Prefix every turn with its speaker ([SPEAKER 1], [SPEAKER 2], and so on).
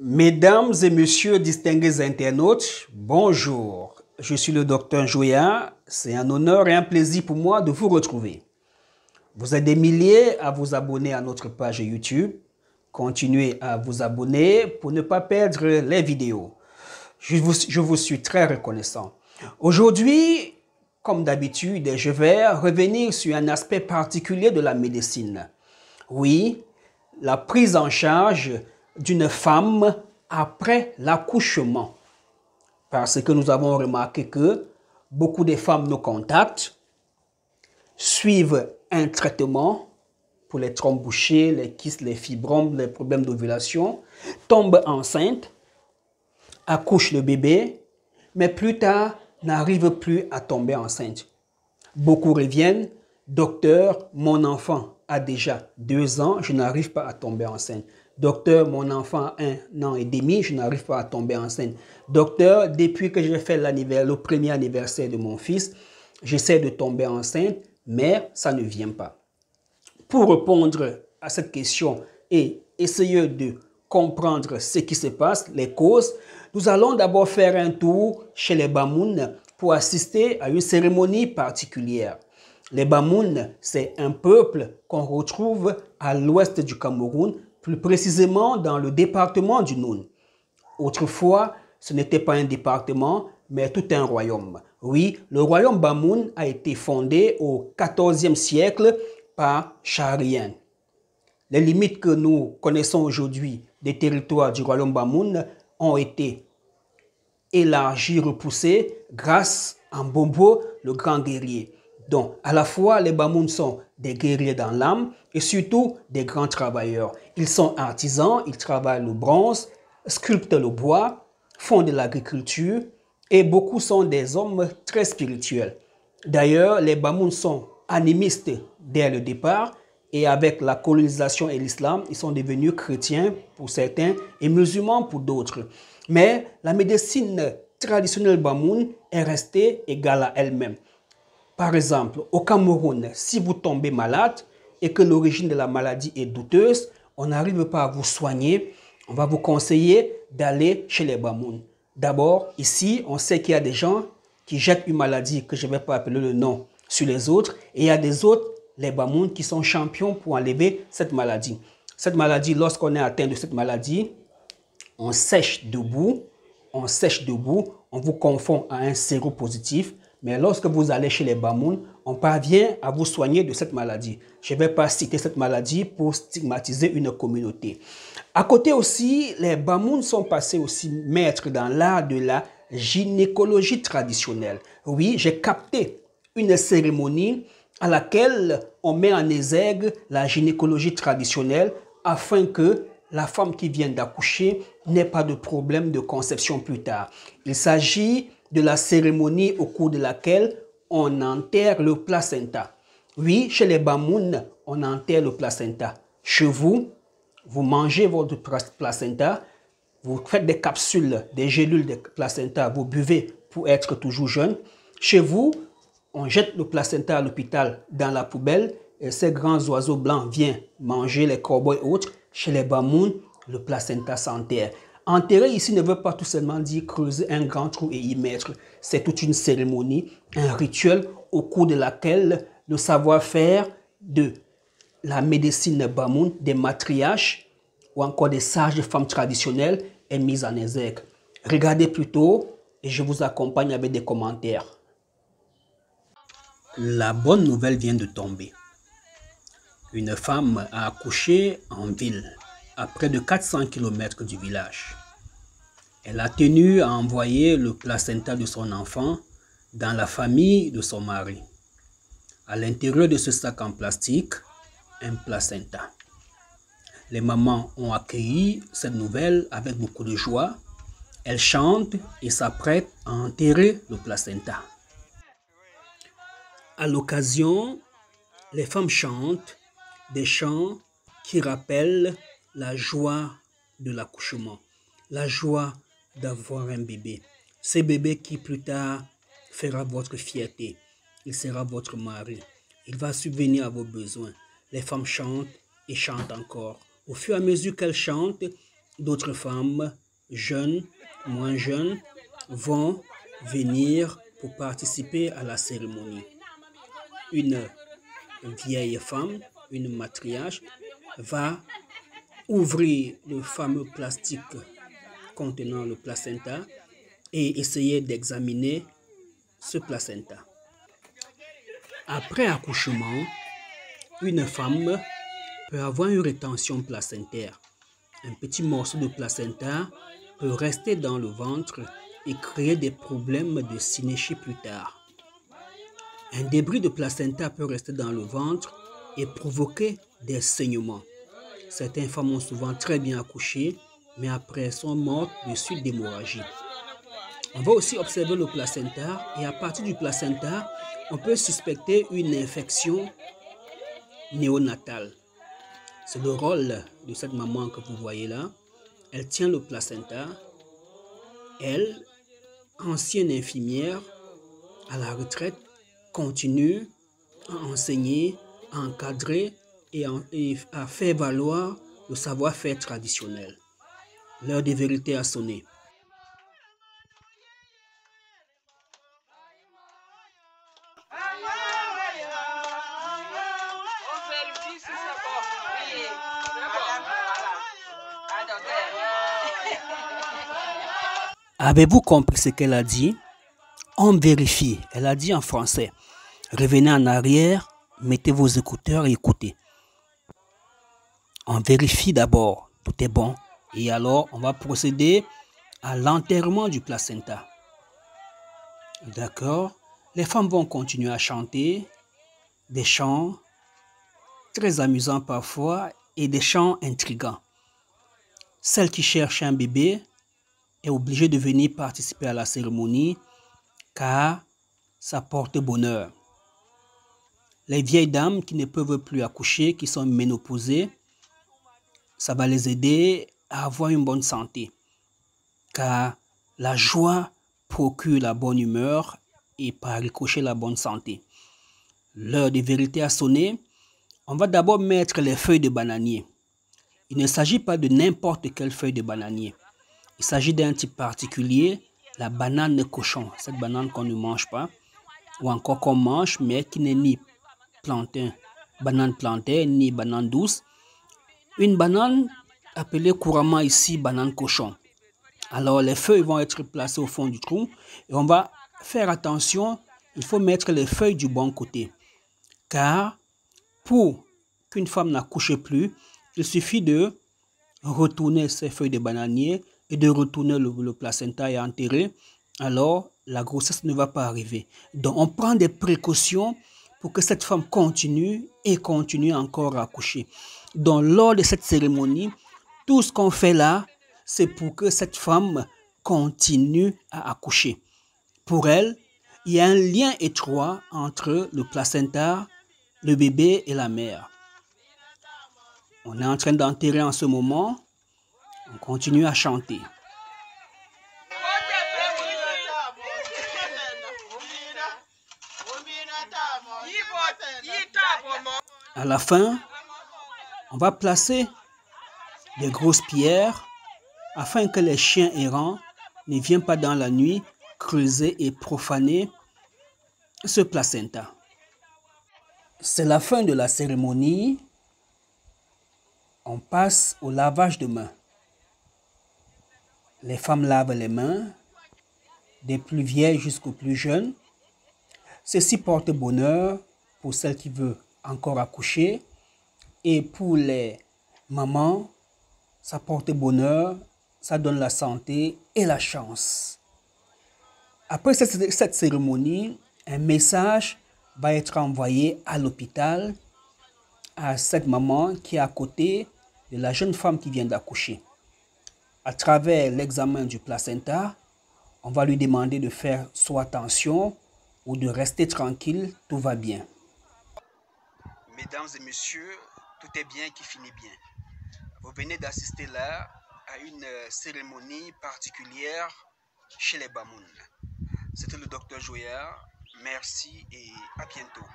[SPEAKER 1] Mesdames et messieurs distingués internautes, bonjour. Je suis le docteur Joya. C'est un honneur et un plaisir pour moi de vous retrouver. Vous êtes des milliers à vous abonner à notre page YouTube. Continuez à vous abonner pour ne pas perdre les vidéos. Je vous suis très reconnaissant. Aujourd'hui, comme d'habitude, je vais revenir sur un aspect particulier de la médecine. Oui, la prise en charge d'une femme après l'accouchement. Parce que nous avons remarqué que beaucoup de femmes nous contactent, suivent un traitement pour les trompes bouchées, les kystes, les fibromes, les problèmes d'ovulation, tombent enceintes, accouchent le bébé, mais plus tard n'arrivent plus à tomber enceinte. Beaucoup reviennent, docteur, mon enfant a déjà 2 ans, je n'arrive pas à tomber enceinte. Docteur, mon enfant a 1 an et demi, je n'arrive pas à tomber enceinte. Docteur, depuis que j'ai fait le premier anniversaire de mon fils, j'essaie de tomber enceinte, mais ça ne vient pas. Pour répondre à cette question et essayer de comprendre ce qui se passe, les causes, nous allons d'abord faire un tour chez les Bamoun pour assister à une cérémonie particulière. Les Bamoun, c'est un peuple qu'on retrouve à l'ouest du Cameroun, plus précisément dans le département du Noun. Autrefois, ce n'était pas un département, mais tout un royaume. Oui, le royaume Bamoun a été fondé au XIVe siècle par Charien. Les limites que nous connaissons aujourd'hui des territoires du royaume Bamoun ont été élargies, repoussées grâce à Mbombo, le grand guerrier. Donc, à la fois, les Bamoun sont des guerriers dans l'âme et surtout des grands travailleurs. Ils sont artisans, ils travaillent le bronze, sculptent le bois, font de l'agriculture et beaucoup sont des hommes très spirituels. D'ailleurs, les Bamoun sont animistes dès le départ et avec la colonisation et l'islam, ils sont devenus chrétiens pour certains et musulmans pour d'autres. Mais la médecine traditionnelle Bamoun est restée égale à elle-même. Par exemple, au Cameroun, si vous tombez malade et que l'origine de la maladie est douteuse, on n'arrive pas à vous soigner, on va vous conseiller d'aller chez les Bamoun. D'abord, ici, on sait qu'il y a des gens qui jettent une maladie que je ne vais pas appeler le nom sur les autres et il y a des autres, les Bamoun, qui sont champions pour enlever cette maladie. Cette maladie, lorsqu'on est atteint de cette maladie, on sèche debout, on vous confond à un séropositif. Mais lorsque vous allez chez les Bamoun, on parvient à vous soigner de cette maladie. Je ne vais pas citer cette maladie pour stigmatiser une communauté. À côté aussi, les Bamoun sont passés aussi maîtres dans l'art de la gynécologie traditionnelle. Oui, j'ai capté une cérémonie à laquelle on met en exergue la gynécologie traditionnelle afin que la femme qui vient d'accoucher n'ait pas de problème de conception plus tard. Il s'agit de la cérémonie au cours de laquelle on enterre le placenta. Oui, chez les Bamoun, on enterre le placenta. Chez vous, vous mangez votre placenta, vous faites des capsules, des gélules de placenta, vous buvez pour être toujours jeune. Chez vous, on jette le placenta à l'hôpital dans la poubelle et ces grands oiseaux blancs viennent manger les cowboys et autres. Chez les Bamoun, le placenta s'enterre. Enterrer ici ne veut pas tout seulement dire creuser un grand trou et y mettre. C'est toute une cérémonie, un rituel au cours de laquelle le savoir-faire de la médecine Bamoun, des matriarches ou encore des sages femmes traditionnelles est mis en exergue. Regardez plutôt et je vous accompagne avec des commentaires. La bonne nouvelle vient de tomber. Une femme a accouché en ville, à près de 400 km du village. Elle a tenu à envoyer le placenta de son enfant dans la famille de son mari. À l'intérieur de ce sac en plastique, un placenta. Les mamans ont accueilli cette nouvelle avec beaucoup de joie. Elles chantent et s'apprêtent à enterrer le placenta. À l'occasion, les femmes chantent des chants qui rappellent la joie de l'accouchement, la joie d'avoir un bébé. Ce bébé qui plus tard fera votre fierté. Il sera votre mari. Il va subvenir à vos besoins. Les femmes chantent et chantent encore. Au fur et à mesure qu'elles chantent, d'autres femmes, jeunes, moins jeunes, vont venir pour participer à la cérémonie. Une vieille femme, une matriarche, va ouvrir le fameux plastique contenant le placenta et essayer d'examiner ce placenta. Après accouchement, une femme peut avoir une rétention placentaire. Un petit morceau de placenta peut rester dans le ventre et créer des problèmes de synéchie plus tard. Un débris de placenta peut rester dans le ventre et provoquer des saignements. Certaines femmes ont souvent très bien accouché, mais après sont mortes de suite d'hémorragie. On va aussi observer le placenta et à partir du placenta, on peut suspecter une infection néonatale. C'est le rôle de cette maman que vous voyez là. Elle tient le placenta. Elle, ancienne infirmière à la retraite, continue à enseigner, à encadrer et à faire valoir le savoir-faire traditionnel. L'heure de vérité a sonné. Avez-vous compris ce qu'elle a dit? On vérifie. Elle a dit en français. Revenez en arrière, mettez vos écouteurs et écoutez. On vérifie d'abord. Tout est bon. Et alors, on va procéder à l'enterrement du placenta. D'accord? Les femmes vont continuer à chanter des chants très amusants parfois et des chants intrigants. Celle qui cherche un bébé est obligée de venir participer à la cérémonie car ça porte bonheur. Les vieilles dames qui ne peuvent plus accoucher, qui sont ménopausées, ça va les aider à avoir une bonne santé car la joie procure la bonne humeur et par ricochet la bonne santé. L'heure de vérité a sonné. On va d'abord mettre les feuilles de bananier. Il ne s'agit pas de n'importe quelle feuille de bananier. Il s'agit d'un type particulier, la banane cochon. Cette banane qu'on ne mange pas, ou encore qu'on mange, mais qui n'est ni banane plantain, ni banane douce. Une banane appelée couramment ici banane cochon. Alors les feuilles vont être placées au fond du trou et on va faire attention, il faut mettre les feuilles du bon côté. Car pour qu'une femme n'accouche plus, il suffit de retourner ces feuilles de bananier et de retourner le placenta et enterrer. Alors la grossesse ne va pas arriver. Donc on prend des précautions pour que cette femme continue et continue encore à accoucher. Donc lors de cette cérémonie, tout ce qu'on fait là, c'est pour que cette femme continue à accoucher. Pour elle, il y a un lien étroit entre le placenta, le bébé et la mère. On est en train d'enterrer en ce moment. On continue à chanter. À la fin, on va placer des grosses pierres afin que les chiens errants ne viennent pas dans la nuit creuser et profaner ce placenta. C'est la fin de la cérémonie. On passe au lavage de mains. Les femmes lavent les mains, des plus vieilles jusqu'aux plus jeunes. Ceci porte bonheur pour celles qui veulent encore accoucher et pour les mamans, ça porte bonheur, ça donne la santé et la chance. Après cette cérémonie, un message va être envoyé à l'hôpital à cette maman qui est à côté de la jeune femme qui vient d'accoucher. À travers l'examen du placenta, on va lui demander de faire soit attention ou de rester tranquille, tout va bien.
[SPEAKER 2] Mesdames et messieurs, tout est bien qui finit bien. Vous venez d'assister là à une cérémonie particulière chez les Bamoun. C'était le docteur Joya. Merci et à bientôt.